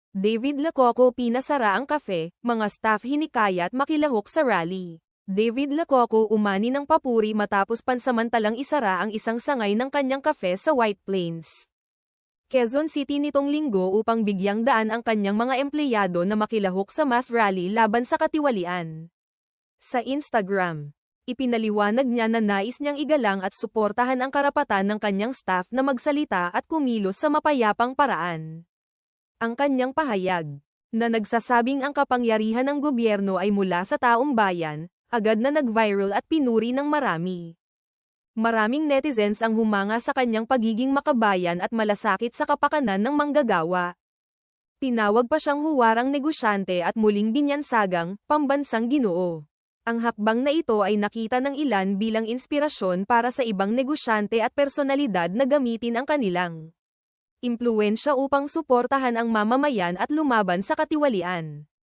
David Lococo pinasara ang kafe, mga staff hinikayat makilahok sa rally. David Lococo umani ng papuri matapos pansamantalang isara ang isang sangay ng kanyang kafe sa White Plains, Quezon City nitong linggo upang bigyang daan ang kanyang mga empleyado na makilahok sa mass rally laban sa katiwalian. Sa Instagram, ipinaliwanag niya na nais niyang igalang at suportahan ang karapatan ng kanyang staff na magsalita at kumilos sa mapayapang paraan. Ang kanyang pahayag, na nagsasabing ang kapangyarihan ng gobyerno ay mula sa taong bayan, agad na nag-viral at pinuri ng marami. Maraming netizens ang humanga sa kanyang pagiging makabayan at malasakit sa kapakanan ng manggagawa. Tinawag pa siyang huwarang negosyante at muling binyansagang pambansang ginoo. Ang hakbang na ito ay nakita ng ilan bilang inspirasyon para sa ibang negosyante at personalidad na gamitin ang kanilang impluwensya upang suportahan ang mamamayan at lumaban sa katiwalian.